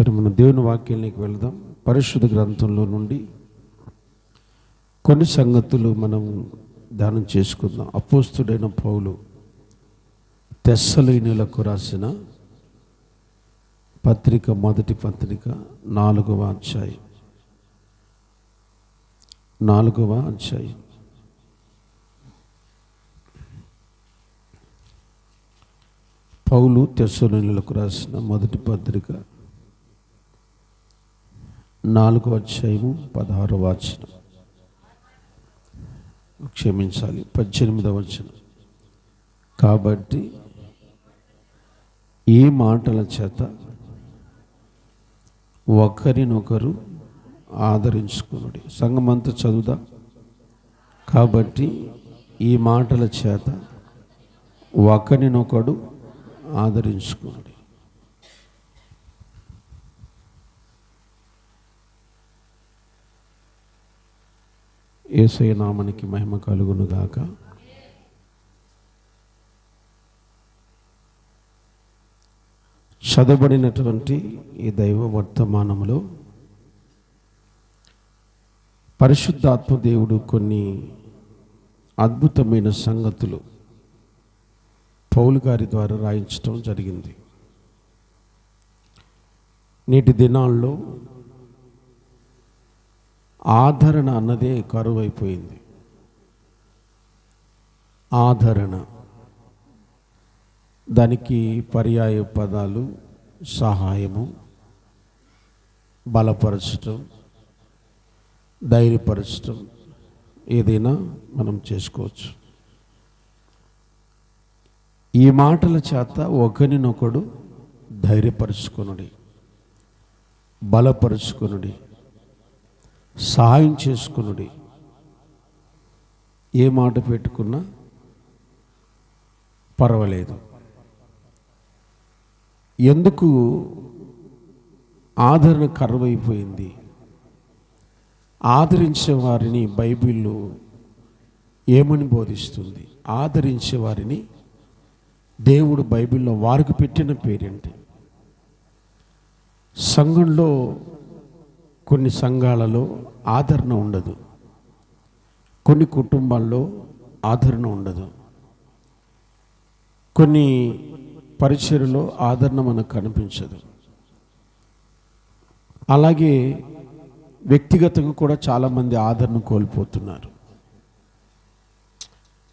సరే, మన దేవుని వాక్యానికి వెళదాం. పరిశుద్ధ గ్రంథంలో నుండి కొన్ని సంగతులు మనం ధ్యానం చేసుకుందాం. అపోస్తుడైన పౌలు తెస్సలోనియులకు రాసిన పత్రిక, మొదటి పత్రిక 4వ అధ్యాయం. పౌలు తెస్సలోనియులకు రాసిన మొదటి పత్రిక 4వ అధ్యాయము 16వ వచనం, క్షమించాలి 18వ వచనం. కాబట్టి ఈ మాటల చేత ఒకరినొకరు ఆదరించుకునుడి. సంఘమంతా చదువుదాం. కాబట్టి ఈ మాటల చేత ఒకరినొకడు ఆదరించుకునుడి. యేసయ్య నామమునకి మహిమ కలుగును గాక. చదవబడినటువంటి ఈ దైవ వర్తమానములో పరిశుద్ధాత్మ దేవుడు కొన్ని అద్భుతమైన సంగతులు పౌలు గారి ద్వారా రాయించడం జరిగింది. నేటి దినాల్లో ఆదరణ అన్నదే కరువైపోయింది. ఆదరణ, దానికి పర్యాయ పదాలు సహాయము, బలపరచటం, ధైర్యపరచటం, ఏదైనా మనం చేసుకోవచ్చు. ఈ మాటల చేత ఒకరినొకడు ధైర్యపరచుకొనుడి, బలపరచుకొనుడి, సహాయం చేసుకొనుడి. ఏ మాట పెట్టుకున్నా పర్వాలేదు. ఎందుకు ఆదరణ కరువైపోయింది? ఆదరించే వారిని బైబిల్లో ఏమని బోధిస్తుంది? ఆదరించే వారిని దేవుడు బైబిల్లో వారికి పెట్టిన పేరేంటి? సంఘంలో కొన్ని సంఘాలలో ఆదరణ ఉండదు, కొన్ని కుటుంబాల్లో ఆదరణ ఉండదు, కొన్ని పరిచర్యలో ఆదరణ మనకు కనిపించదు. అలాగే వ్యక్తిగతంగా కూడా చాలామంది ఆదరణ కోల్పోతున్నారు.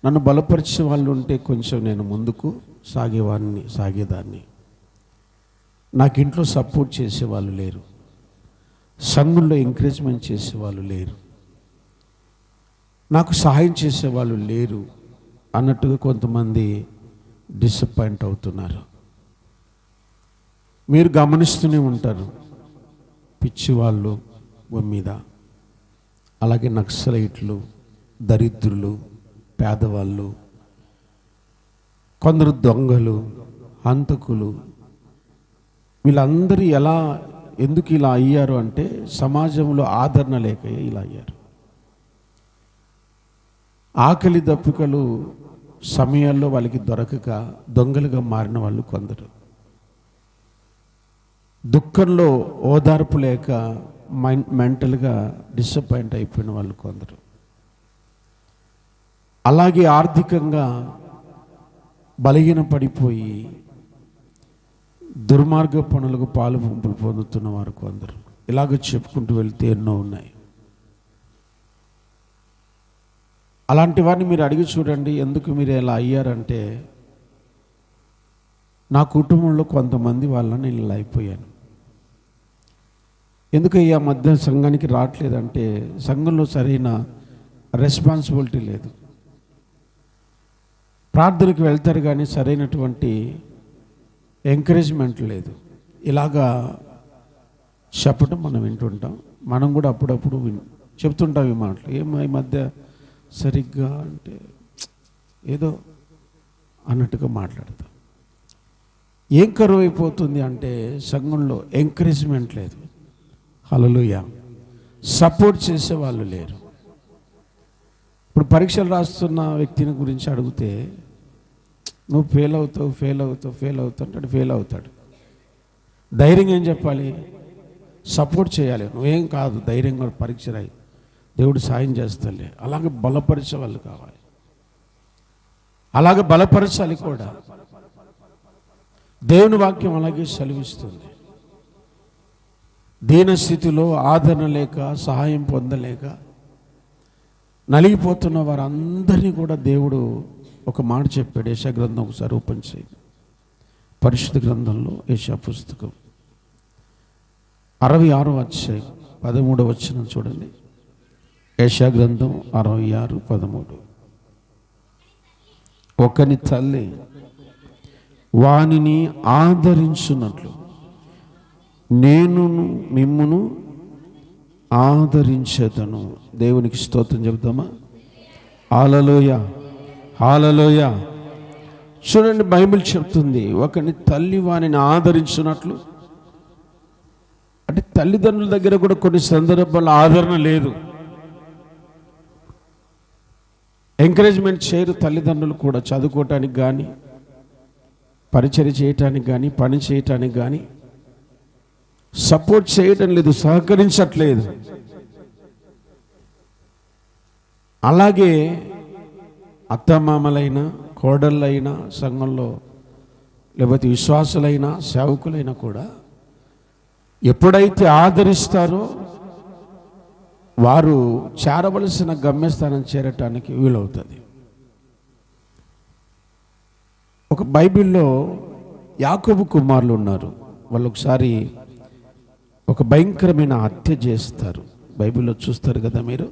నన్ను బలపరిచే వాళ్ళు ఉంటే కొంచెం నేను ముందుకు సాగేదాన్ని. నాకు ఇంట్లో సపోర్ట్ చేసేవాళ్ళు లేరు, సంఘంలో ఎంకరేజ్మెంట్ చేసేవాళ్ళు లేరు, నాకు సహాయం చేసేవాళ్ళు లేరు అన్నట్టుగా కొంతమంది డిసప్పాయింట్ అవుతున్నారు. మీరు గమనిస్తూనే ఉంటారు. పిచ్చివాళ్ళు భూమి మీద, అలాగే నక్సలైట్లు, దరిద్రులు, పేదవాళ్ళు, కొందరు దొంగలు, హంతకులు, వీళ్ళందరూ ఎందుకు ఇలా అయ్యారు అంటే సమాజంలో ఆదరణ లేక ఇలా అయ్యారు. ఆకలి దప్పికలు సమయాల్లో వాళ్ళకి దొరకక దొంగలుగా మారిన వాళ్ళు కొందరు. దుఃఖంలో ఓదార్పు లేక మెంటల్గా డిసప్పాయింట్ అయిపోయిన వాళ్ళు కొందరు. అలాగే ఆర్థికంగా బలహీన పడిపోయి దుర్మార్గ పనులకు పాలు పంపులు పొందుతున్న వారు కొందరు. ఇలాగ చెప్పుకుంటూ వెళ్తే ఎన్నో ఉన్నాయి. అలాంటి వారిని మీరు అడిగి చూడండి, ఎందుకు మీరు ఇలా అయ్యారంటే, నా కుటుంబంలో కొంతమంది వల్ల నేను ఇలా అయిపోయాను. ఎందుకు ఈ మధ్య సంఘానికి రావట్లేదంటే, సంఘంలో సరైన రెస్పాన్సిబిలిటీ లేదు. ప్రార్థనకు వెళ్తారు కానీ సరైనటువంటి ఎంకరేజ్మెంట్ లేదు. ఇలాగా చెప్పటం మనం వింటుంటాం. మనం కూడా అప్పుడప్పుడు చెప్తుంటాం ఈ మాటలు. ఏమో ఈ మధ్య సరిగ్గా అంటే ఏదో అన్నట్టుగా మాట్లాడతాం. ఏం కరువు అయిపోతుంది అంటే సంఘంలో ఎంకరేజ్మెంట్ లేదు. హల్లెలూయా. సపోర్ట్ చేసే వాళ్ళు లేరు. ఇప్పుడు పరీక్షలు రాస్తున్న వ్యక్తిని గురించి అడిగితే నువ్వు ఫెయిల్ అవుతావు అంటాడు. ఫెయిల్ అవుతాడు. ధైర్యంగా ఏం చెప్పాలి? సపోర్ట్ చేయాలి. నువ్వేం కాదు, ధైర్యంగా పరీక్ష రాయి, దేవుడు సాయం చేస్తాలే. అలాగే బలపరిచే వాళ్ళు కావాలి, అలాగే బలపరచాలి కూడా. దేవుని వాక్యం అలాగే సెలవిస్తుంది. దీనస్థితిలో ఆదరణ లేక, సహాయం పొందలేక నలిగిపోతున్న వారందరినీ కూడా దేవుడు ఒక మాట చెప్పాడు. యెషయా గ్రంథం ఒకసారి ఓపెన్ చేయండి. పరిశుద్ధ గ్రంథంలో యెషయా పుస్తకం 66వ అధ్యాయం 13వ వచనం చూడండి. యెషయా గ్రంథం 66:13. ఒకని తల్లి వానిని ఆదరించున్నట్లు నేను మిమ్మును ఆదరించేదను. దేవునికి స్తోత్రం చెబుతామా? హల్లెలూయా, హల్లెలూయా. చూడండి, బైబిల్ చెప్తుంది ఒకని తల్లి వానిని ఆదరించున్నట్లు. అంటే తల్లిదండ్రుల దగ్గర కూడా కొన్ని సందర్భాల్లో ఆదరణ లేదు, ఎంకరేజ్మెంట్ చేయరు తల్లిదండ్రులు కూడా. చదువుకోవటానికి కానీ, పరిచర్య చేయటానికి కానీ, పని చేయటానికి కానీ సపోర్ట్ చేయడం లేదు, సహకరించట్లేదు. అలాగే అత్తమామలైనా, కోడళ్ళైనా, సంఘంలో లేకపోతే విశ్వాసులైనా, సేవకులైనా కూడా ఎప్పుడైతే ఆదరిస్తారో వారు చేరవలసిన గమ్యస్థానం చేరటానికి వీలవుతుంది. ఒక బైబిల్లో యాకోబు కుమారులు ఉన్నారు. వాళ్ళు ఒకసారి ఒక భయంకరమైన హత్య చేస్తారు. బైబిల్లో చూస్తారు కదా మీరు.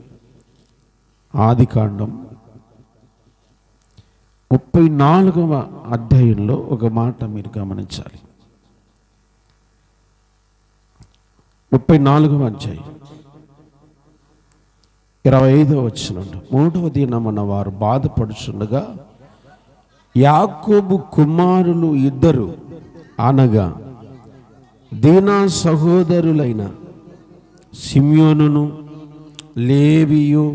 ఆదికాండం 34వ అధ్యాయంలో ఒక మాట మీరు గమనించాలి. 34వ అధ్యాయం 25వ వచనం. 3వ దినమున వారు బాధపడుచుండగా యాకోబు కుమారులు ఇద్దరు, అనగా దీనా సహోదరులైన సిమ్యోనును లేవియు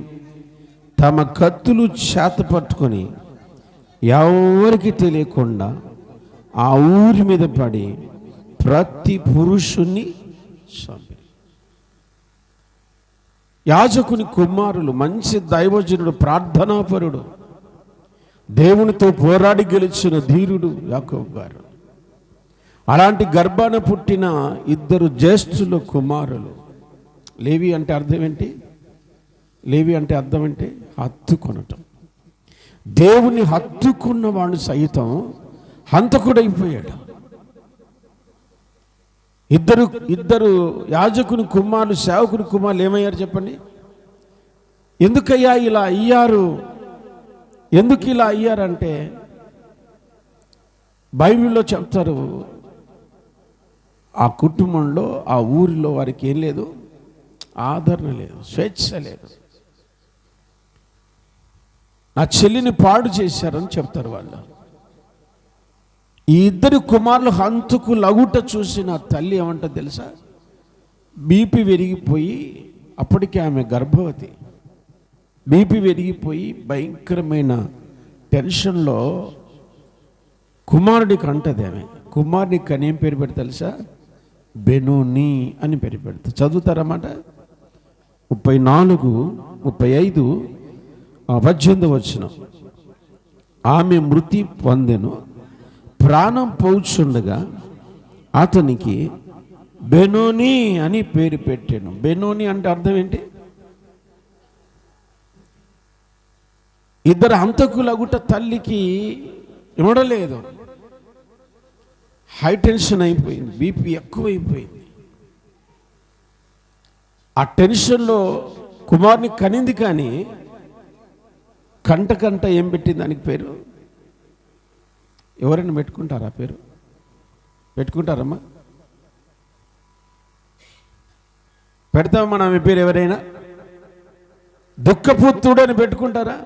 తమ కత్తులు చేత పట్టుకొని ఎవరికి తెలియకుండా ఆ ఊరి మీద పడి ప్రతి పురుషుణ్ణి చంపిరి. యాజకుని కుమారులు, మంచి దైవజనుడు, ప్రార్థనాపరుడు, దేవునితో పోరాడి గెలిచిన ధీరుడు యాకోబు గారు. అలాంటి గర్భాన పుట్టిన ఇద్దరు జ్యేష్ఠుల కుమారులు. లేవి అంటే అర్థం ఏంటి? లేవి అంటే అర్థం ఏంటి? హత్తుకొనటం. దేవుని హత్తుకున్న వాడు సైతం హంతకుడైపోయాడు. ఇద్దరు యాజకుని కుమారులు, సేవకుని కుమారులు ఏమయ్యారు చెప్పండి? ఎందుకయ్యా ఇలా అయ్యారు? ఎందుకు ఇలా అయ్యారంటే బైబిల్లో చెప్తారు, ఆ కుటుంబంలో, ఆ ఊరిలో వారికి ఏం లేదు, ఆదరణ లేదు, స్వేచ్ఛ లేదు. నా చెల్లిని పాడు చేశారని చెప్తారు వాళ్ళు. ఈ ఇద్దరు కుమారులు హంతుకు లగుట చూసిన తల్లి ఏమంటో తెలుసా? బీపీ పెరిగిపోయి, అప్పటికే ఆమె గర్భవతి, బీపీ పెరిగిపోయి భయంకరమైన టెన్షన్లో కుమారుడికి అంటది ఆమె. కుమారుడికి కానీ ఏం పేరు పెడతా తెలుసా? బెనోని అని పేరు పెడతా. చదువుతారన్నమాట. 34, 35, 18 వచనం. ఆమె మృతి పొందెను, ప్రాణం పోచుండగా అతనికి బెనోని అని పేరు పెట్టాను. బెనోని అంటే అర్థం ఏంటి? ఇద్దరు హంతకులగుట తల్లికి ఇవ్వడలేదు. హై టెన్షన్ అయిపోయింది, బీపీ ఎక్కువైపోయింది. ఆ టెన్షన్లో కుమారుని కనింది, కానీ కంట ఏం పెట్టింది దానికి పేరు? ఎవరైనా పెట్టుకుంటారా పేరు? పెట్టుకుంటారమ్మా? పెడతామా మన ఆమె పేరు? ఎవరైనా దుఃఖపుత్రుడు అని పెట్టుకుంటారా?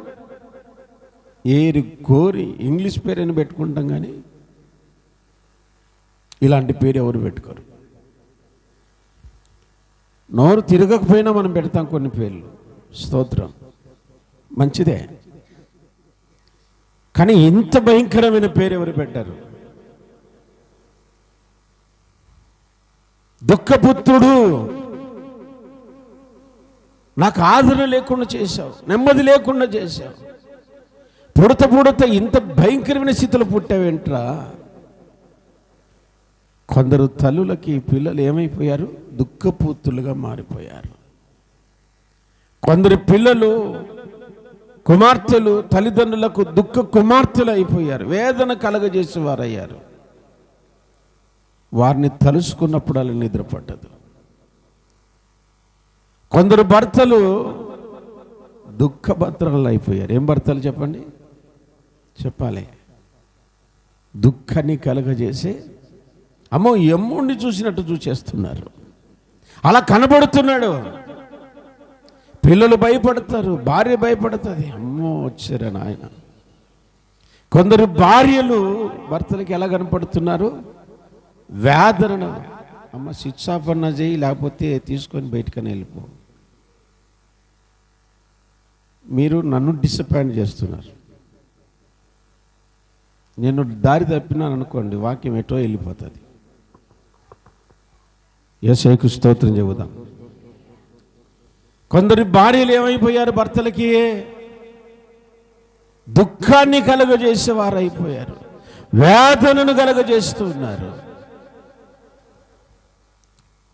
ఏరి కోరి ఇంగ్లీష్ పేరు అని పెట్టుకుంటాం, కానీ ఇలాంటి పేరు ఎవరు పెట్టుకోరు. నోరు తిరగకపోయినా మనం పెడతాం కొన్ని పేర్లు. స్తోత్రం, మంచిదే. కానీ ఇంత భయంకరమైన పేరు ఎవరు పెట్టారు? దుఃఖపుత్రుడు, నాకు ఆదరణ లేకుండా చేశావు, నెమ్మది లేకుండా చేశావు, పుడత ఇంత భయంకరమైన స్థితిలో పుట్టావేంట్రా. కొందరు తల్లులకి పిల్లలు ఏమైపోయారు? దుఃఖపుత్రులుగా మారిపోయారు. కొందరు పిల్లలు, కుమార్తెలు తల్లిదండ్రులకు దుఃఖ కుమార్తెలు అయిపోయారు, వేదన కలగజేసేవారయ్యారు. వారిని తలుసుకున్నప్పుడు అలా నిద్రపడ్డదు. కొందరు భర్తలు దుఃఖభద్రాలు అయిపోయారు. ఏం భర్తలు చెప్పండి, చెప్పాలి. దుఃఖాన్ని కలగజేసి అమ్మో యమ్ముడిని చూసినట్టు చూసేస్తున్నారు. అలా కనబడుతున్నాడు. పిల్లలు భయపడతారు, భార్య భయపడుతుంది, అమ్మో వచ్చారా నాయన. కొందరు భార్యలు భర్తలకి ఎలా కనపడుతున్నారు? వేదన, అమ్మ స్విచ్ ఆఫ్ అన్న చేయి, లేకపోతే తీసుకొని బయటకని వెళ్ళిపో. మీరు నన్ను డిసప్పాయింట్ చేస్తున్నారు. నేను దారి తప్పినాను అనుకోండి, వాక్యం ఎటో వెళ్ళిపోతుంది. యేసయ్యకు స్తోత్రం చెబుదాం. కొందరి భార్యలు ఏమైపోయారు? భర్తలకి దుఃఖాన్ని కలుగజేసేవారు అయిపోయారు, వేదనను కలుగజేస్తూ ఉన్నారు.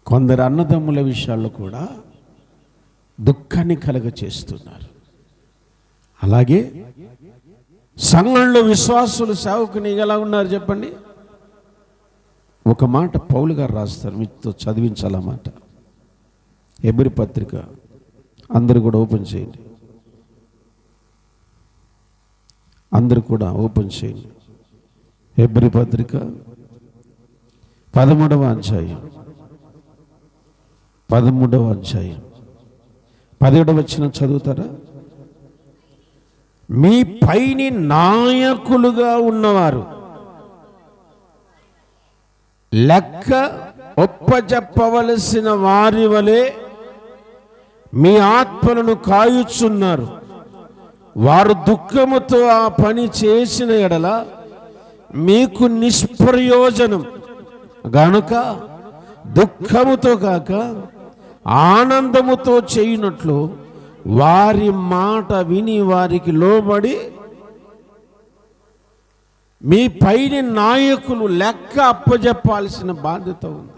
కొందరు అన్నదమ్ముల విషయాల్లో కూడా దుఃఖాన్ని కలుగజేస్తున్నారు. అలాగే సంఘంలో విశ్వాసులు, సేవకుని ఎలా ఉన్నారు చెప్పండి. ఒక మాట పౌలు గారు రాస్తారు, మీతో చదివించాలన్నమాట. హెబ్రీ పత్రిక అందరూ కూడా ఓపెన్ చేయండి, అందరూ కూడా ఓపెన్ చేయండి. హెబ్రీ పత్రిక 13వ అధ్యాయం 17వ వచనం చదువుతారా? మీ పైని నాయకులుగా ఉన్నవారు లెక్క ఒప్పజెప్పవలసిన వారి వలె మీ ఆత్మలను కాయుచున్నారు. వారు దుఃఖముతో ఆ పని చేసిన ఎడల మీకు నిష్ప్రయోజనం గనుక దుఃఖముతో కాక ఆనందముతో చేయునట్లు వారి మాట విని వారికి లోబడి మీ పైన నాయకులు లెక్క అప్పజెప్పాల్సిన బాధ్యత ఉంది.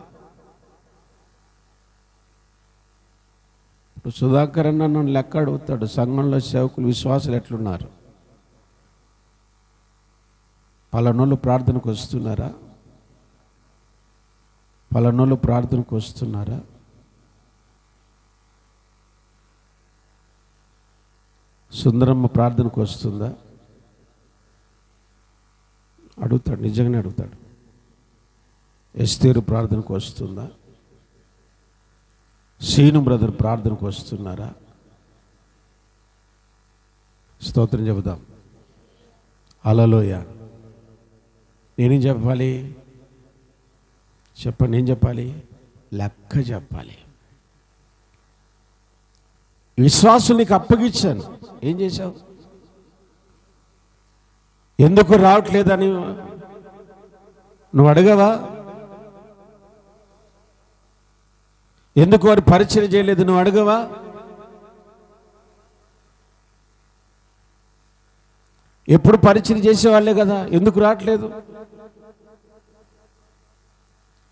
ఇప్పుడు సుధాకర్ అన్న నన్ను లెక్క అడుగుతాడు, సంఘంలో సేవకులు విశ్వాసులు ఎట్లున్నారు, పలానోళ్ళు ప్రార్థనకు వస్తున్నారా, పలానోళ్ళు ప్రార్థనకు వస్తున్నారా? సుందరమ్మ ప్రార్థనకు వస్తుందా? అడుగుతాడు, నిజంగానే అడుగుతాడు. ఎస్తేరు ప్రార్థనకు వస్తుందా? సీను బ్రదర్ ప్రార్థనకు వస్తున్నారా? స్తోత్రం చెబుదాం. హల్లెలూయా. నేనేం చెప్పాలి చెప్పండి, ఏం చెప్పాలి? లెక్క చెప్పాలి. విశ్వాసం నీకు అప్పగించాను, ఏం చేశావు? ఎందుకు రావట్లేదని నువ్వు అడగవా? ఎందుకు వారు పరిచయం చేయలేదు నువ్వు అడగవా? ఎప్పుడు పరిచయం చేసేవాళ్ళే కదా, ఎందుకు రావట్లేదు?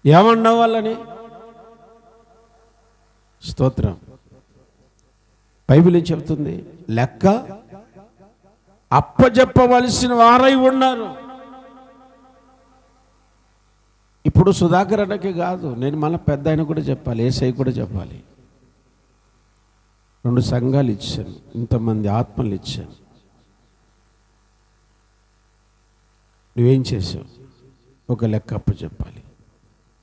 ఏమన్నావు వాళ్ళని? స్తోత్రం. బైబిల్ ఏం చెబుతుంది? లెక్క అప్పజెప్పవలసిన వారై ఉన్నారు. ఇప్పుడు సుధాకర్ అన్నకే కాదు, నేను మళ్ళీ పెద్ద ఆయన కూడా చెప్పాలి, ఏసై కూడా చెప్పాలి. 2 సంఘాలు ఇచ్చాను, ఇంతమంది ఆత్మలు ఇచ్చాను. నువ్వేం చేసావు? ఒక లెక్క అప్పచెప్పాలి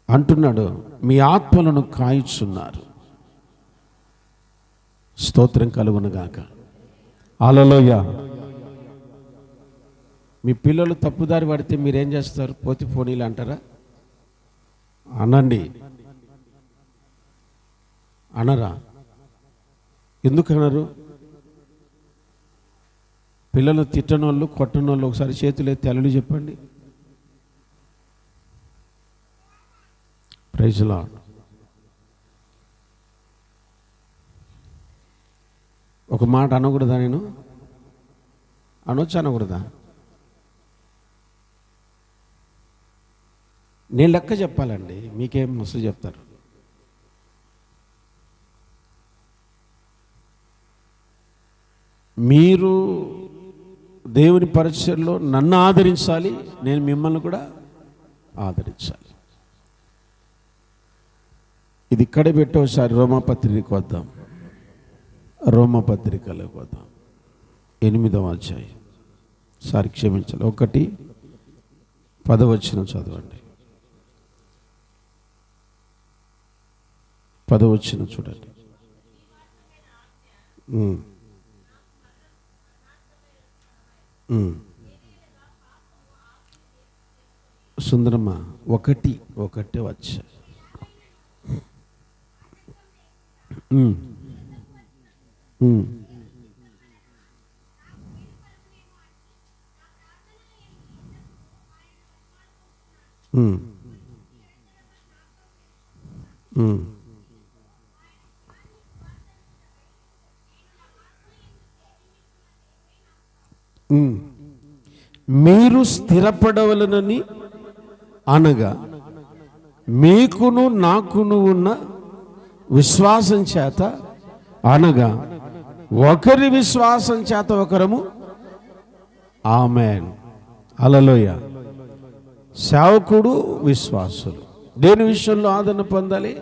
అంటున్నాడు. మీ ఆత్మలను కాయుచున్నారు. స్తోత్రం కలుగునుగాక. హల్లెలూయా. మీ పిల్లలు తప్పుదారి పడితే మీరేం చేస్తారు? పోతి పోనీలు అంటారా? అనండి, అనరా? ఎందుకు అనరు? పిల్లలు తిట్టనోళ్ళు, కొట్టనోళ్ళు ఒకసారి చేతులు ఎత్తి అల్లుడు చెప్పండి. Praise Lord. ఒక మాట అనకూడదా? నేను అనకూడదా? నేను లెక్క చెప్పాలండి, మీకేం మస్తు చెప్తారు. మీరు దేవుని పరిచయంలో నన్ను ఆదరించాలి, నేను మిమ్మల్ని కూడా ఆదరించాలి. ఇది ఇక్కడ పెట్టి ఒకసారి రోమపత్రికకు వద్దాం. రోమపత్రికలోకి వద్దాం. 8వ అధ్యాయం. సారి క్షమించాలి, 1:10 చదవండి. 10 చూడండి. సుందరమ్మ 1:1 వచ్చా. మీరు స్థిరపడవలనని అనగా మీకును నాకును ఉన్న విశ్వాసం చేత, అనగా ఒకరి విశ్వాసం చేత ఒకరము. ఆమేన్, హల్లెలూయా. సేవకుడు, విశ్వాసులు దేని విషయంలో ఆదరణ పొందాలి?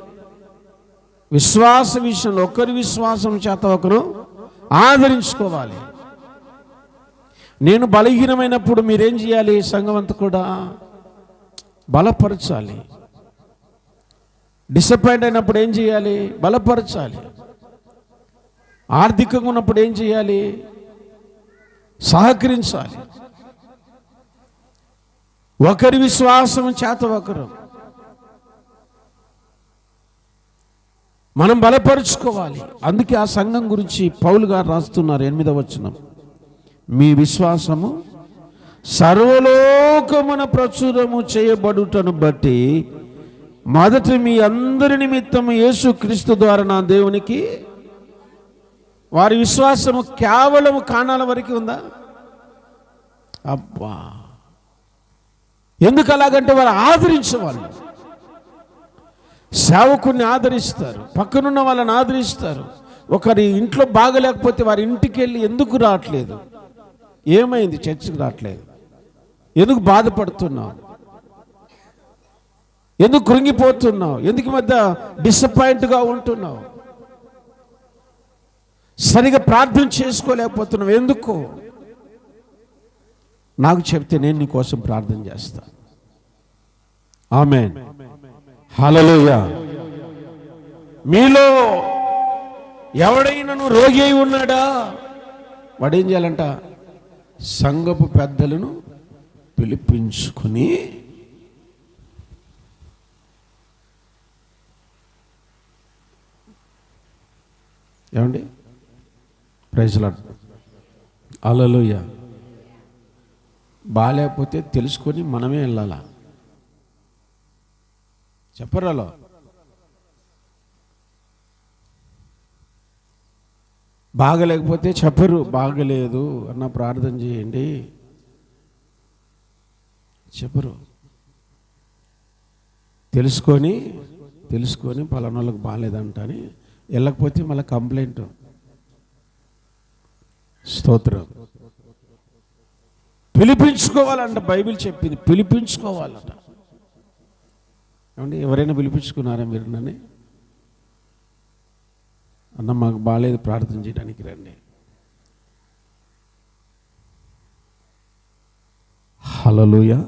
విశ్వాస విషయంలో ఒకరి విశ్వాసం చేత ఒకరు ఆదరించుకోవాలి. నేను బలహీనమైనప్పుడు మీరేం చేయాలి? సంఘం అంతా కూడా బలపరచాలి. డిసప్పాయింట్ అయినప్పుడు ఏం చేయాలి? బలపరచాలి. ఆర్థికంగా ఉన్నప్పుడు ఏం చేయాలి? సహకరించాలి. ఒకరి విశ్వాసం చేత ఒకరు మనం బలపరుచుకోవాలి. అందుకే ఆ సంఘం గురించి పౌలు గారు రాస్తున్నారు 8వ వచనం. మీ విశ్వాసము సర్వలోకమున ప్రచురము చేయబడుటను బట్టి మొదట మీ అందరి నిమిత్తము యేసుక్రీస్తు ద్వారా నా దేవునికి. వారి విశ్వాసము కేవలం కానాల వరకు ఉందా? అబ్బా, ఎందుకు అలాగంటే వారు ఆదరించేవాళ్ళు. సేవకుడిని ఆదరిస్తారు, పక్కనున్న వాళ్ళని ఆదరిస్తారు. ఒకరి ఇంట్లో బాగలేకపోతే వారి ఇంటికి వెళ్ళి ఎందుకు రావట్లేదు, ఏమైంది, చర్చికి రావట్లేదు, ఎందుకు బాధపడుతున్నావు, ఎందుకు కృంగిపోతున్నావు, ఎందుకు మధ్య డిసప్పాయింట్గా ఉంటున్నావు, సరిగా ప్రార్థన చేసుకోలేకపోతున్నావు, ఎందుకు నాకు చెప్తే నేను నీ కోసం ప్రార్థన చేస్తాను. ఆమేన్, హల్లెలూయా. మీలో ఎవడైనాను రోగి అయి ఉన్నాడా? వాడేం చేయాలంట? సంఘపు పెద్దలను పిలిపించుకుని ఏమండి, ప్రైజ్ లార్డ్, హల్లెలూయా. బాగాలేకపోతే తెలుసుకొని మనమే వెళ్ళాలా? చెప్పరాలో బాగలేకపోతే చెప్పరు, బాగలేదు అన్న ప్రార్థన చేయండి చెప్పరు. తెలుసుకొని పలానా వాళ్ళకి బాగాలేదంట అని వెళ్ళకపోతే మళ్ళీ కంప్లైంట్. స్తోత్రం. పిలిపించుకోవాలంట, బైబిల్ చెప్పింది పిలిపించుకోవాలంట. ఏమండి, ఎవరైనా పిలిపించుకున్నారా మీరు నన్ను? అన్న మాకు బాగాలేదు, ప్రార్థన చేయడానికి రండి. హల్లెలూయా.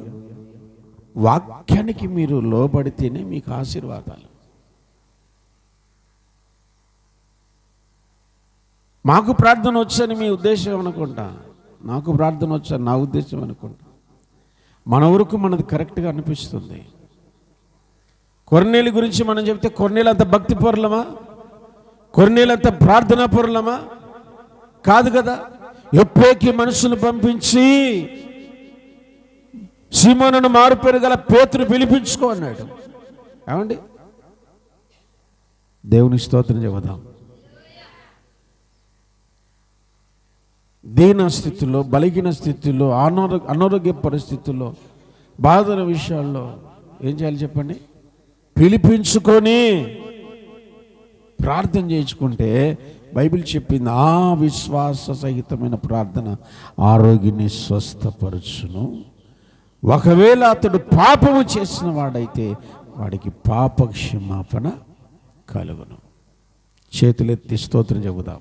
వాక్యానికి మీరు లోబడితేనే మీకు ఆశీర్వాదాలు. మాకు ప్రార్థన వచ్చని మీ ఉద్దేశం అనుకుంటా, నాకు ప్రార్థన వచ్చని నా ఉద్దేశం అనుకుంటా. మన ఊరుకు మనది కరెక్ట్గా అనిపిస్తుంది. కొర్నేలు గురించి మనం చెప్తే కొర్నేలు అంత భక్తి పరులమా? కొర్నేలు అంత ప్రార్థనా పరులమా? కాదు కదా. యొప్పేకి మనుషులు పంపించి సీమోనును మారుపేరు గల పేతురు పిలిపించుకో అన్నాడు. ఏమండి, దేవుని స్తోత్రం చెబుదాం. దీన స్థితిలో, బలహీన స్థితిలో, అనారోగ్య పరిస్థితుల్లో, బాధల విషయాల్లో ఏం చేయాలి చెప్పండి? పిలిపించుకొని ప్రార్థన చేయించుకుంటే బైబిల్ చెప్పింది, ఆ విశ్వాస సహితమైన ప్రార్థన ఆరోగ్యాన్ని స్వస్థపరచును. ఒకవేళ అతడు పాపము చేసిన వాడైతే వాడికి పాప క్షమాపణ కలుగును. చేతులెత్తి స్తోత్రం చెబుదాం.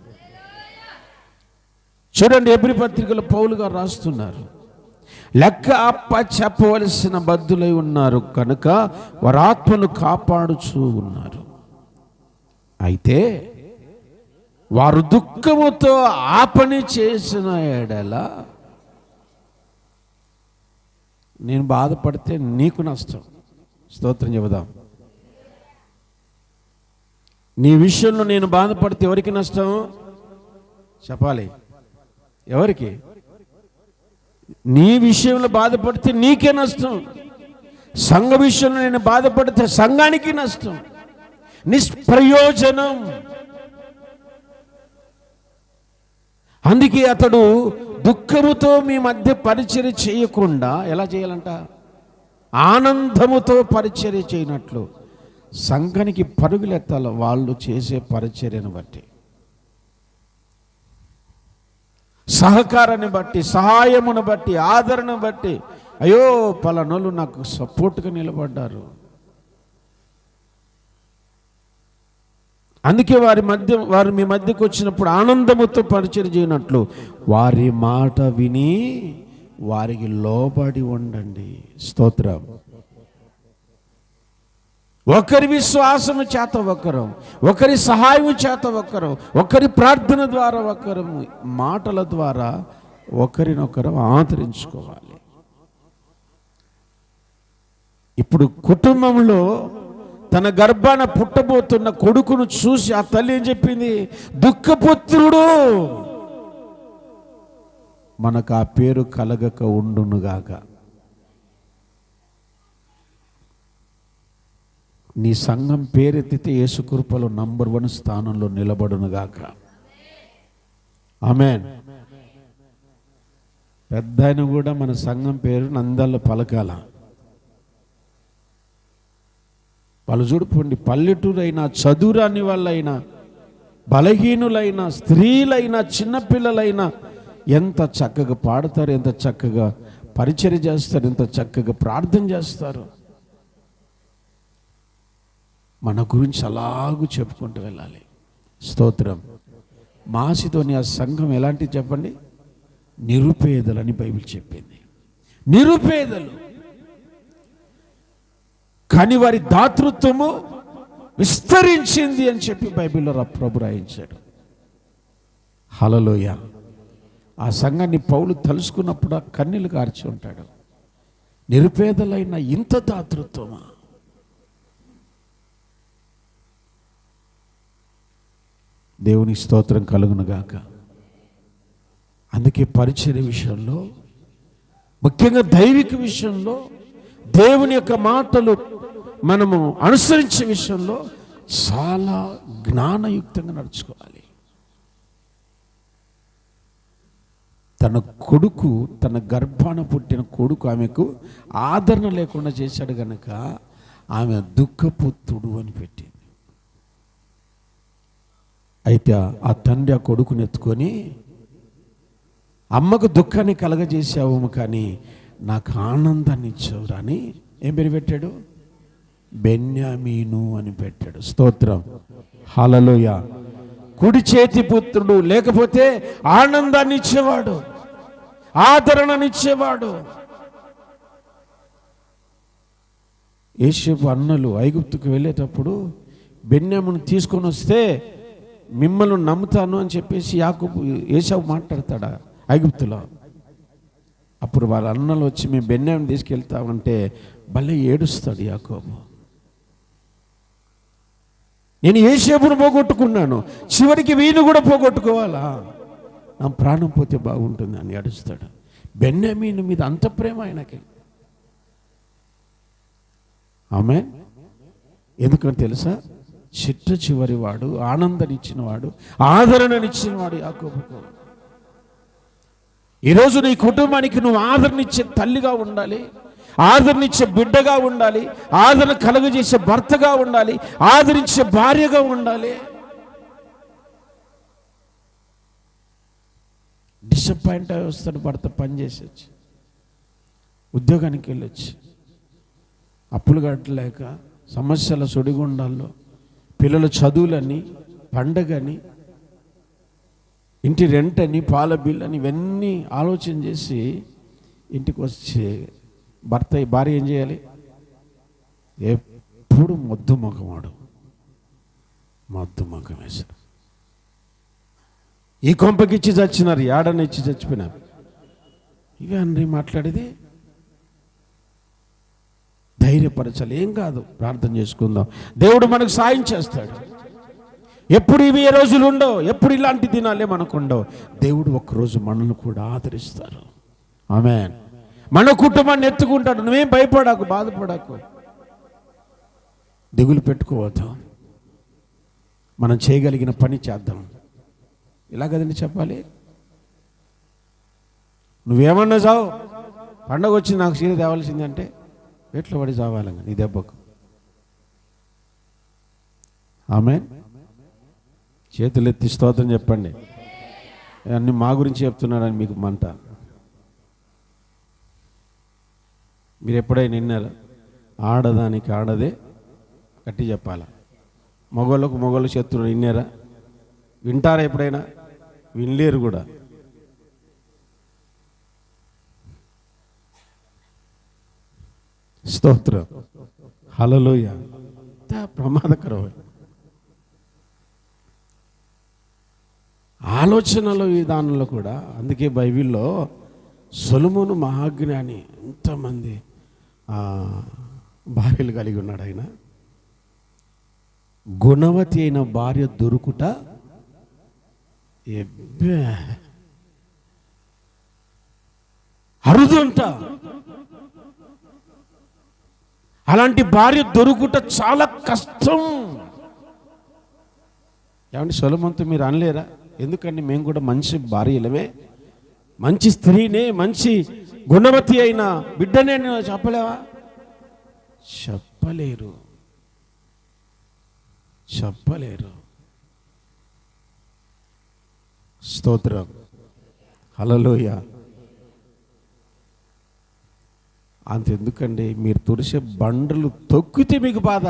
చూడండి, ఎబ్రీ పత్రికలో పౌలు గారు రాస్తున్నారు, లెక్క అప్ప చెప్పవలసిన బద్ధులై ఉన్నారు కనుక వారి ఆత్మను కాపాడుచూ ఉన్నారు. అయితే వారు దుఃఖముతో ఆ పని చేసిన ఎడల నేను బాధపడితే నీకు నష్టం. స్తోత్రం చెబుదాం. నీ విషయంలో నేను బాధపడితే ఎవరికి నష్టం చెప్పాలి? ఎవరికి? నీ విషయంలో బాధపడితే నీకే నష్టం. సంఘ విషయంలో నేను బాధపడితే సంఘానికి నష్టం, నిష్ప్రయోజనం. అందుకే అతడు దుఃఖముతో మీ మధ్య పరిచర్య చేయకుండా ఎలా చేయాలంట? ఆనందముతో పరిచర్య చేయనట్లు సంఘానికి పరుగులెత్తాలి. వాళ్ళు చేసే పరిచర్యను బట్టి, సహకారాన్ని బట్టి, సహాయమును బట్టి, ఆదరణ బట్టి, అయ్యో పలానోళ్ళు నాకు సపోర్ట్గా నిలబడ్డారు. అందుకే వారు మీ మధ్యకు వచ్చినప్పుడు ఆనందముతో పరిచయం చేయనట్లు వారి మాట విని వారికి లోబడి ఉండండి. స్తోత్రం. ఒకరి విశ్వాసము చేత ఒకరం, ఒకరి సహాయము చేత ఒకరం, ఒకరి ప్రార్థన ద్వారా ఒకరం, మాటల ద్వారా ఒకరినొకరం ఆదరించుకోవాలి. ఇప్పుడు కుటుంబంలో తన గర్భాన పుట్టబోతున్న కొడుకును చూసి ఆ తల్లి ఏం చెప్పింది? దుఃఖపుత్రుడు, మనకు ఆ పేరు కలగక ఉండునుగాక. నీ సంఘం పేరెత్తితే యేసు కృపలో నంబర్ 1 స్థానంలో నిలబడునుగాక. ఆమేన్. పెద్ద ఆయన కూడా మన సంఘం పేరు నందాల్లో పలకాల. వాళ్ళు చూడుకోండి, పల్లెటూరైనా, చదువురాని వాళ్ళైనా, బలహీనులైనా, స్త్రీలైనా, చిన్నపిల్లలైనా ఎంత చక్కగా పాడతారు, ఎంత చక్కగా పరిచర్య చేస్తారు, ఎంత చక్కగా ప్రార్థన చేస్తారు. మన గురించి అలాగూ చెప్పుకుంటూ వెళ్ళాలి. స్తోత్రం. మాసిదోనియా సంఘం ఎలాంటిది చెప్పండి? నిరుపేదలని బైబిల్ చెప్పింది. నిరుపేదలు, కానీ వారి దాతృత్వము విస్తరించింది అని చెప్పి బైబిల్లో ప్రభు రాయించాడు. హల్లెలూయా. ఆ సంఘాన్ని పౌలు తలుసుకున్నప్పుడు కన్నీళ్లు కార్చి ఉంటాడు. నిరుపేదలైన ఇంత దాతృత్వమా? దేవుని స్తోత్రం కలుగునుగాక. అందుకే పరిచర్య విషయంలో, ముఖ్యంగా దైవిక విషయంలో, దేవుని యొక్క మాటలు మనము అనుసరించే విషయంలో చాలా జ్ఞానయుక్తంగా నడుచుకోవాలి. తన కొడుకు, తన గర్భాన పుట్టిన కొడుకు ఆమెకు ఆదరణ లేకుండా చేశాడు గనక ఆమె దుఃఖపుత్రుడు అని పెట్టింది. అయితే ఆ తండ్రి ఆ కొడుకుని ఎత్తుకొని, అమ్మకు దుఃఖాన్ని కలగజేసావు కానీ నాకు ఆనందాన్ని ఇచ్చావురా అని ఏం పేరు పెట్టాడు? బెన్యామీను అని పెట్టాడు. స్తోత్రం. హల్లెలూయా. కుడి చేతి పుత్రుడు, లేకపోతే ఆనందాన్ని ఇచ్చేవాడు, ఆదరణనిచ్చేవాడు. యోసేపు అన్నలు ఐగుప్తుకు వెళ్ళేటప్పుడు బెన్యామీను తీసుకొని వస్తే మిమ్మల్ని నమ్ముతాను అని చెప్పేసి ఏసావు మాట్లాడతాడా ఐగుప్తులో. అప్పుడు వాళ్ళ అన్నలు వచ్చి మేము బెన్యామీను తీసుకెళ్తామంటే భలే ఏడుస్తాడు యాకోబు. నేను యోసేపును పోగొట్టుకున్నాను, చివరికి వీళ్ళు కూడా పోగొట్టుకోవాలా? నా ప్రాణం పోతే బాగుంటుంది అని ఏడుస్తాడు. బెన్యామీను మీద అంత ప్రేమ ఆయనకి. ఆమె ఎందుకని తెలుసా? చిట్ట చివరి వాడు, ఆనందాన్నిచ్చినవాడు, ఆదరణనిచ్చినవాడు యాకోబుకు. ఈరోజు నీ కుటుంబానికి నువ్వు ఆదరణిచ్చే తల్లిగా ఉండాలి, ఆదరణిచ్చే బిడ్డగా ఉండాలి, ఆదరణ కలుగజేసే భర్తగా ఉండాలి, ఆదరించే భార్యగా ఉండాలి. డిసప్పాయింట్ అయి వస్తాడు భర్త, పనిచేసి వచ్చి ఉద్యోగానికి వెళ్ళొచ్చి అప్పులు కట్టలేక సమస్యల సుడిగుండాల్లో పిల్లల చదువులని, పండగని, ఇంటి రెంట్ అని, పాల బిల్ అని ఇవన్నీ ఆలోచన చేసి ఇంటికి వచ్చి భార్య ఏం చేయాలి? ఎప్పుడు మొద్దు ముఖమాడు, మొద్దు ముఖం వేశారు. ఈ కొంపకిచ్చి చచ్చినారు, ఏడని ఇచ్చి చచ్చిపోయినారు. ఇవే అన్నీ మాట్లాడేది. ధైర్యపరచాలి. ఏం కాదు, ప్రార్థన చేసుకుందాం, దేవుడు మనకు సాయం చేస్తాడు. ఎప్పుడు ఇవి ఏ రోజులు ఉండవు, ఎప్పుడు ఇలాంటి దినాలే మనకు ఉండవు. దేవుడు ఒక్కరోజు మనల్ని కూడా ఆదరిస్తారు. ఆమేన్. మన కుటుంబాన్ని ఎత్తుకుంటాడు. నువ్వేం భయపడకు, బాధపడకు, దిగులు పెట్టుకోవద్దు. మనం చేయగలిగిన పని చేద్దాం. ఇలా కదండి చెప్పాలి. నువ్వేమన్నా చావు, పండగ వచ్చి నాకు చీర తేవాల్సిందంటే ఎట్లా పడి చావాలంగా నీ దెబ్బకు. ఆమేన్. చేతులు ఎత్తి స్తోత్రం చెప్పండి. అన్ని మా గురించి చెప్తున్నాడని మీకు మంట. మీరు ఎప్పుడైనా విన్నారా? ఆడదానికి ఆడదే గట్టి చెప్పాలా. మగోళ్ళకు మగోళ్ళు శత్రువులు విన్నారా? వింటారా ఎప్పుడైనా? వినలేరు కూడా. స్తోత్రం, హల్లెలూయా. ప్రమాదకరం ఆలోచనల విధానంలో కూడా. అందుకే బైబిల్లో సొలొమోను మహాజ్ఞాని, ఎంతమంది భార్యలు కలిగి ఉన్నాడు ఆయన. గుణవతి అయిన భార్య దొరుకుట అరుదంట. అలాంటి భార్య దొరుకుట చాలా కష్టం. ఏమంటే సొలొమోనుతో మీరు అనలేరా? ఎందుకండి మేము కూడా మంచి భార్యలమే, మంచి స్త్రీనే, మంచి గుణవతి అయిన బిడ్డనే చెప్పలేవా? చెప్పలేరు, చెప్పలేరు. స్తోత్రం, హల్లెలూయా. అంతెందుకండి, మీరు తుడిసే బండలు తొక్కితే మీకు బాధ.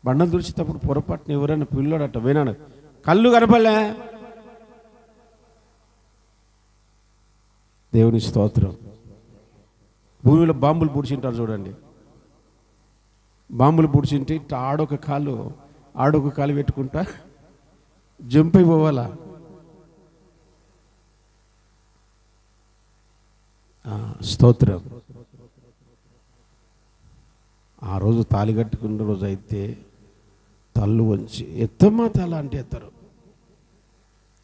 బండలు తుడిచేటప్పుడు పొరపాటున ఎవరైనా పిల్లోడట వినాడు, కళ్ళు కనపడలే. దేవుని స్తోత్రం. భూమిలో బాంబులు పూడ్చింటారు చూడండి. బాంబులు పూడ్చింటే ఆడొక కాలు పెట్టుకుంటా జంప్ అయిపోవాలా. స్తోత్రం. ఆ రోజు తాళి కట్టుకున్న రోజు అయితే తల్లు వంచి ఎత్తమ్మా తల అంటే ఎత్తారు.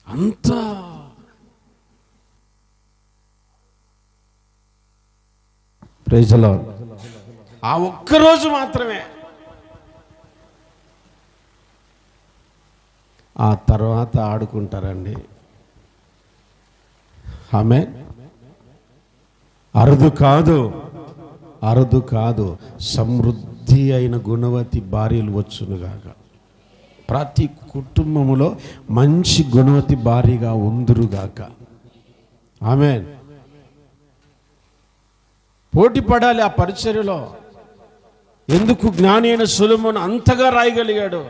అంతా ప్రైజ్ ది లార్డ్. ఆ ఒక్కరోజు మాత్రమే. ఆ తర్వాత ఆడుకుంటారండి. ఆమేన్. అరుదు కాదు, అరుదు కాదు, సమృద్ధి అయిన గుణవతి భార్యలు వచ్చునుగాక. ప్రతి కుటుంబములో మంచి గుణవతి భార్యగా ఉందురుగాక. ఆమేన్. పోటీ పడాలి ఆ పరిచర్యలో. ఎందుకు జ్ఞాని అయిన సొలొమోను అంతగా రాయగలిగాడు?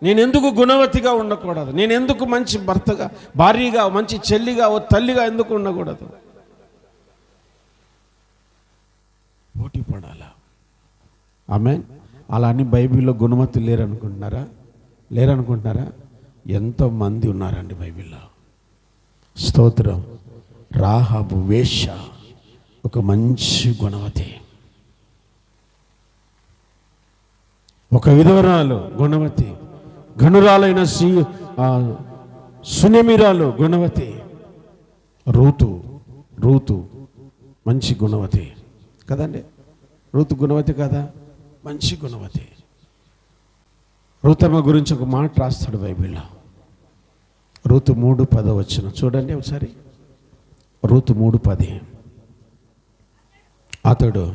నేనెందుకు గుణవతిగా ఉండకూడదు? నేనెందుకు మంచి భర్తగా, భార్యగా, మంచి చెల్లిగా, ఓ తల్లిగా ఎందుకు ఉండకూడదు? పోటీ పడాలా. ఆమేన్. అలా అని బైబిల్లో గుణవతులు లేరనుకుంటున్నారా? ఎంతోమంది ఉన్నారండి బైబిల్లో. స్తోత్రం. రాహాబు వేశ్య ఒక మంచి గుణవతి, ఒక విధవరాలు గుణవతి, గనురాలైన సునెమిరాలు గుణవతి, రూతు మంచి గుణవతి కదండి. రూతు గుణవతి కదా, మంచి గుణవతి. రూతమ్మ గురించి ఒక మాట రాస్తాడు బైబిల్లో. రూతు 3:10 చూడండి ఒకసారి. రూతు 3:10. అతడు,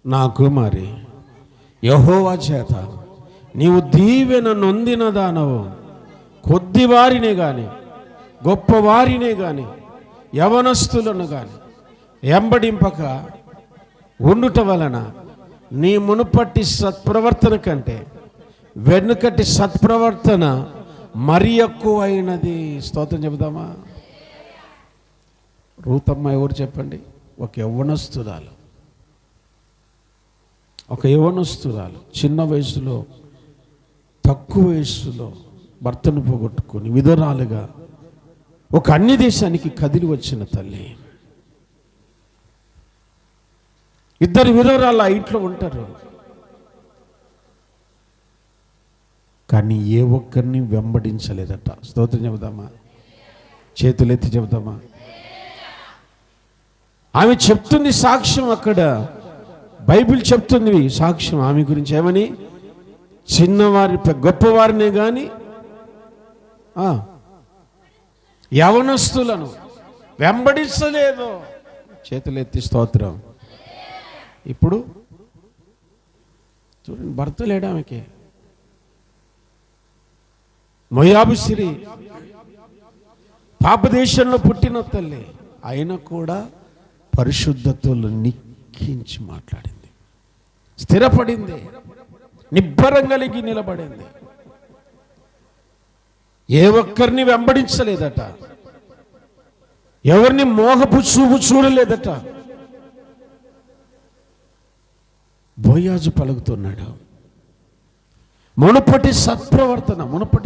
నా కుమారి, యెహోవా చేత నీవు దీవెన నొందిన దానవు, కొద్దివారినే గాని గొప్పవారినే గాని యవనస్తులను గాని ఎంబడింపక ఉండుట వలన నీ మునుపటి సత్ప్రవర్తన కంటే వెనుకటి సత్ప్రవర్తన మరి ఎక్కువైనది. స్తోత్రం చెబుదామా? రూతమ్మ ఎవరు చెప్పండి? ఒక యవ్వనస్తురాలు చిన్న వయసులో, తక్కువ వయసులో భర్తను పోగొట్టుకొని విధురాలుగా ఒక అన్య దేశానికి కదిలి వచ్చిన తల్లి. ఇద్దరు విధవరాలు ఆ ఇంట్లో ఉంటారు, కానీ ఏ ఒక్కరిని వెంబడించలేదట. స్తోత్రం చెబుదామా? చేతులెత్తి చెబుదామా? ఆమె చెప్తుంది సాక్ష్యం, అక్కడ బైబిల్ చెప్తుంది సాక్ష్యం ఆమె గురించి. ఏమని? చిన్నవారి గొప్పవారినే కానీ యవనస్తులను వెంబడించలేదు. చేతులెత్తి స్తోత్రం. ఇప్పుడు చూడండి, భర్త లేడు ఆమెకి. మోయాబు స్త్రీ, పాపదేశంలో పుట్టిన తల్లి, అయినా కూడా పరిశుద్ధతలో నిక్కించి మాట్లాడింది, స్థిరపడింది, నిబ్బరం కలిగి నిలబడింది. ఏ ఒక్కరిని వెంబడించలేదట, ఎవరిని మోహపు చూపు చూడలేదట. బోయాజు పలుకుతున్నాడు, మునుపటి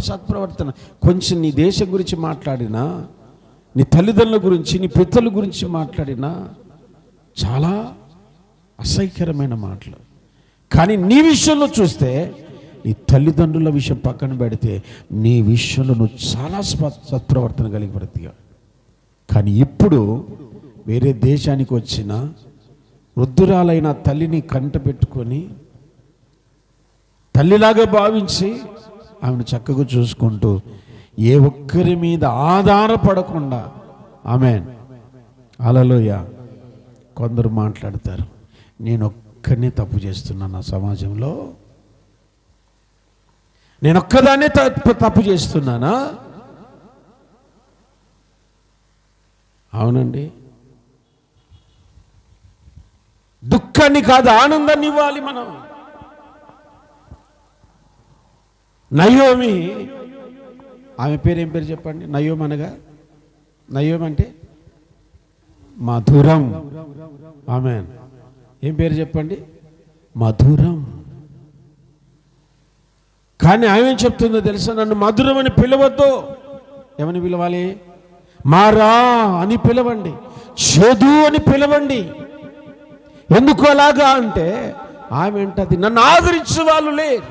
సత్ప్రవర్తన. కొంచెం నీ దేశం గురించి మాట్లాడినా, నీ తల్లిదండ్రుల గురించి, నీ పితల గురించి మాట్లాడినా చాలా అసహ్యకరమైన మాటలు. కానీ నీ విషయంలో చూస్తే, నీ తల్లిదండ్రుల విషయం పక్కన పెడితే, నీ విషయంలో నువ్వు చాలా సత్ప్రవర్తన కలిగి బ్రతిగా. కానీ ఇప్పుడు వేరే దేశానికి వచ్చిన వృద్ధురాలైన తల్లిని కంట పెట్టుకొని, తల్లిలాగా భావించి ఆమెను చక్కగా చూసుకుంటూ, ఏ ఒక్కరి మీద ఆధారపడకుండా, ఆమేన్ హల్లెలూయా, కొందరు మాట్లాడతారు, నేను ఒక్కనే తప్పు చేస్తున్నాను నా సమాజంలో, నేను ఒక్కదాన్నే తప్పు చేస్తున్నానా? అవునండి, దుఃఖాన్ని కాదు ఆనందాన్ని ఇవ్వాలి మనం. నయోమి, ఆమె పేరు ఏం పేరు చెప్పండి? నయోమి అనగా, నయోమి అంటే మధురం. ఆమేన్. ఏం పేరు చెప్పండి? మధురం. కానీ ఆమె ఏం చెప్తుందో తెలుసా? నన్ను మధురం అని పిలవద్దు. ఏమని పిలవాలి? మారా అని పిలవండి, చేదు అని పిలవండి. ఎందుకు అలాగా అంటే, ఆమె ఏంటది, నన్ను ఆదరించే వాళ్ళు లేరు,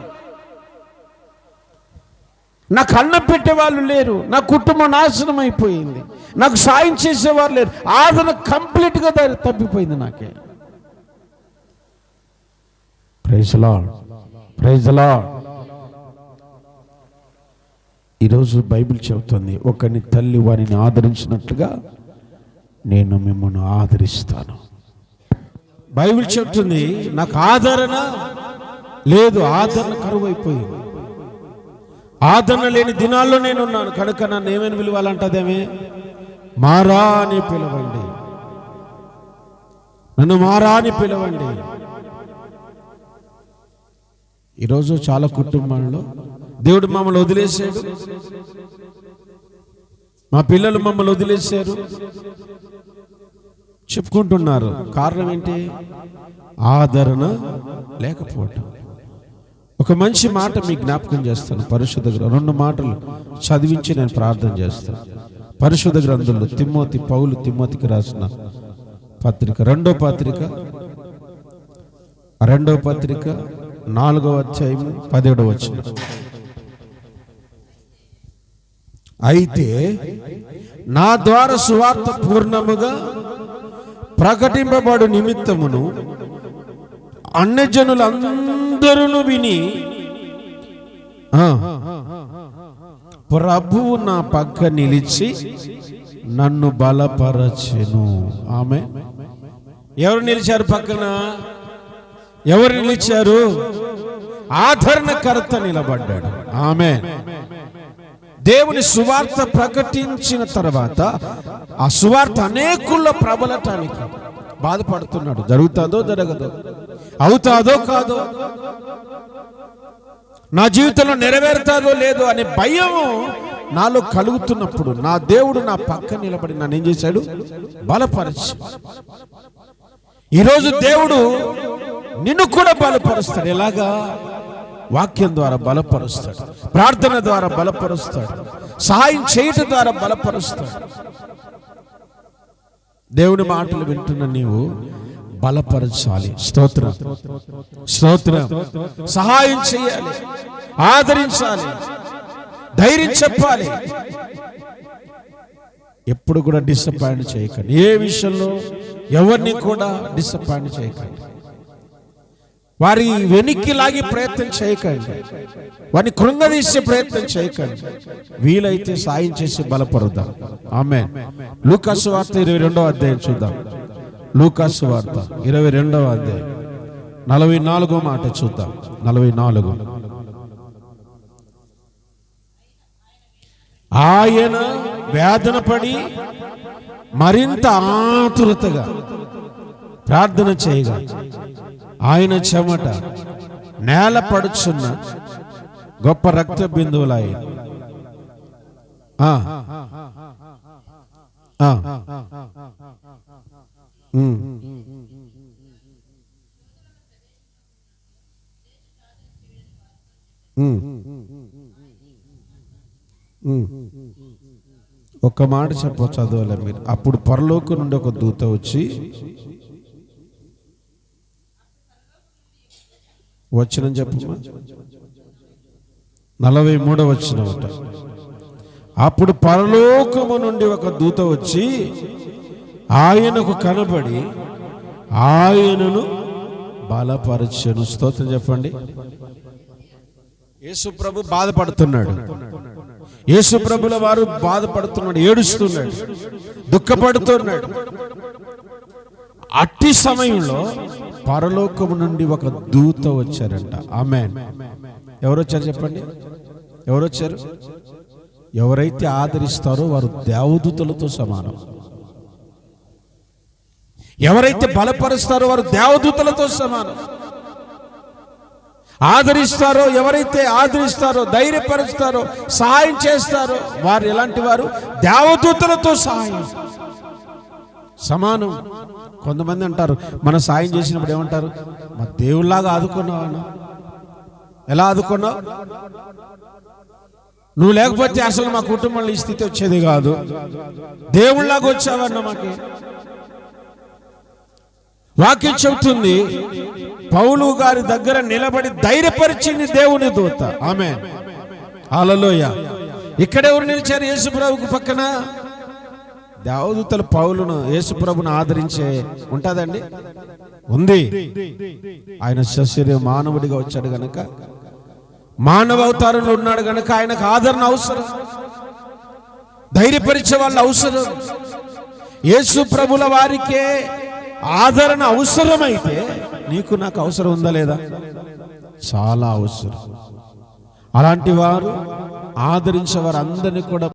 నాకు అన్నం పెట్టేవాళ్ళు లేరు, నా కుటుంబం నాశనం అయిపోయింది, నాకు సాయం చేసేవారు లేరు, ఆదరణ కంప్లీట్గా తప్పిపోయింది నాకే. Praise the Lord, praise the Lord. ఈరోజు బైబిల్ చెబుతుంది, ఒకని తల్లి వారిని ఆదరించినట్లుగా నేను మిమ్మల్ని ఆదరిస్తాను. బైబిల్ చెప్తుంది, నాకు ఆదరణ లేదు, ఆదరణ కరువు అయిపోయింది. ఆదరణ లేని దినాల్లో నేను ఉన్నాను కనుక నన్ను ఏమని పిలవాలంటదేమే? మారా అని పిలవండి, నన్ను మారా అని పిలవండి. ఈరోజు చాలా కుటుంబాల్లో దేవుడు మమ్మల్ని వదిలేశాడు, మా పిల్లలు మమ్మల్ని వదిలేశారు చెప్పుకుంటున్నారు. కారణం ఏంటి? ఆదరణ లేకపోవటం. ఒక మంచి మాట మీకు జ్ఞాపకం చేస్తాను. పరిశుద్ధ 2 మాటలు చదివించి నేను ప్రార్థన చేస్తాను. పరిశుద్ధ గ్రంథంలో పౌలు తిమోతికి రాసిన పత్రిక, 2వ పత్రిక 4వ అధ్యాయం 17వ వచనం. అయితే నా ద్వారా సువార్త పూర్ణముగా ప్రకటింపబడు నిమిత్తమును అన్యజనులందరూ విని ప్రభువు నా పక్క నిలిచి నన్ను బలపరచెను. ఆమె ఎవరు నిలిచారు పక్కన? ఎవరు నిలిచారు? ఆదరణకర్త నిలబడ్డాడు. ఆమె దేవుని సువార్త ప్రకటించిన తర్వాత ఆ సువార్త అనేకుల్లో ప్రబలటానికి బాధపడుతున్నాడు. జరుగుతాదో జరగదో, అవుతాదో కాదో, నా జీవితంలో నెరవేరుతాదో లేదో అనే భయము నాలో కలుగుతున్నప్పుడు నా దేవుడు నా పక్క నిలబడి నన్ను ఏం చేశాడు? బలపరచు. ఈరోజు దేవుడు నిన్ను కూడా బలపరుస్తాడు. ఎలాగా? వాక్యం ద్వారా బలపరుస్తాడు, ప్రార్థన ద్వారా బలపరుస్తాడు, సహాయం చేయటం ద్వారా బలపరుస్తాడు. దేవుని మాటలు వింటున్న నీవు బలపరచాలి. స్తోత్రం, స్తోత్రం. సహాయం చేయాలి, ఆదరించాలి, ధైర్యం చెప్పాలి. ఎప్పుడు కూడా డిసప్పాయింట్ చేయకండి. ఏ విషయంలో ఎవరిని కూడా డిసప్పాయింట్ చేయకండి. వారి వెనక్కి లాగి ప్రయత్నం చేయకండి, వారిని కృంగదీసే ప్రయత్నం చేయకండి. వీలైతే సాయం చేసి బలపరుద్దాం. ఆమేన్. లూకాసు వార్త 22వ అధ్యాయం చూద్దాం. లూకాసు వార్త 22వ అధ్యాయం 44వ మాట చూద్దాం. 44. ఆయన వేదన పడి మరింత ఆతురతగా ప్రార్థన చేయగా ఆయన చెమట నేల పడుచున్న గొప్ప రక్త బిందువులాయి. ఒక్క మాట చెప్పవచ్చు, చదవాలి మీరు. అప్పుడు పరలోకం నుండి ఒక దూత వచ్చి, వచనం చెప్పమ్మా, 43వ వచనం అంట. అప్పుడు పరలోకము నుండి ఒక దూత వచ్చి ఆయనకు కనబడి ఆయనను బలపరచెను. స్తోత్రం చెప్పండి. యేసు ప్రభు బాధపడుతున్నాడు. యేసు ప్రభుల వారు బాధపడుతున్నాడు, ఏడుస్తున్నాడు, దుఃఖపడుతున్నాడు. అట్టి సమయంలో పరలోకము నుండి ఒక దూత వచ్చారంట. ఆమేన్. ఎవరు వచ్చారు చెప్పండి? ఎవరు వచ్చారు? ఎవరైతే ఆదరిస్తారో వారు దేవదూతలతో సమానం. ఎవరైతే బలపరుస్తారో వారు దేవదూతలతో సమానం. ఆదరిస్తారో, ఎవరైతే ఆదరిస్తారో, ధైర్యపరుస్తారో, సహాయం చేస్తారో వారు ఎలాంటి వారు? దేవదూతలతో సమానం. కొంతమంది అంటారు, మనం సాయం చేసినప్పుడు ఏమంటారు? మా దేవుళ్ళలాగా ఆదుకున్నావు అన్న. ఎలా ఆదుకున్నావు? నువ్వు లేకపోతే అసలు మా కుటుంబంలో ఈ స్థితి వచ్చేది కాదు. దేవుళ్ళలాగా వచ్చావన్న. మాకి వాక్యం చెబుతుంది, పౌలు గారి దగ్గర నిలబడి ధైర్యపరిచింది దేవుని దూత. ఆమేన్. హల్లెలూయా. ఇక్కడ ఎవరు నిలిచారు? యేసు ప్రభువుకు పక్కన దేవదూతలు పౌలును, యేసు ప్రభువును ఆదరించే ఉంటుందండి, ఉంది. ఆయన శరీర మానవుడిగా వచ్చాడు గనక, మానవ అవతారంలో ఉన్నాడు గనక ఆయనకు ఆదరణ అవసరం, ధైర్యపరిచే వాళ్ళు అవసరం. యేసు ప్రభుల వారికే ఆదరణ అవసరమైతే నీకు నాకు అవసరం ఉందా లేదా? చాలా అవసరం. అలాంటి వారు ఆదరించే వారు అందరినీ కూడా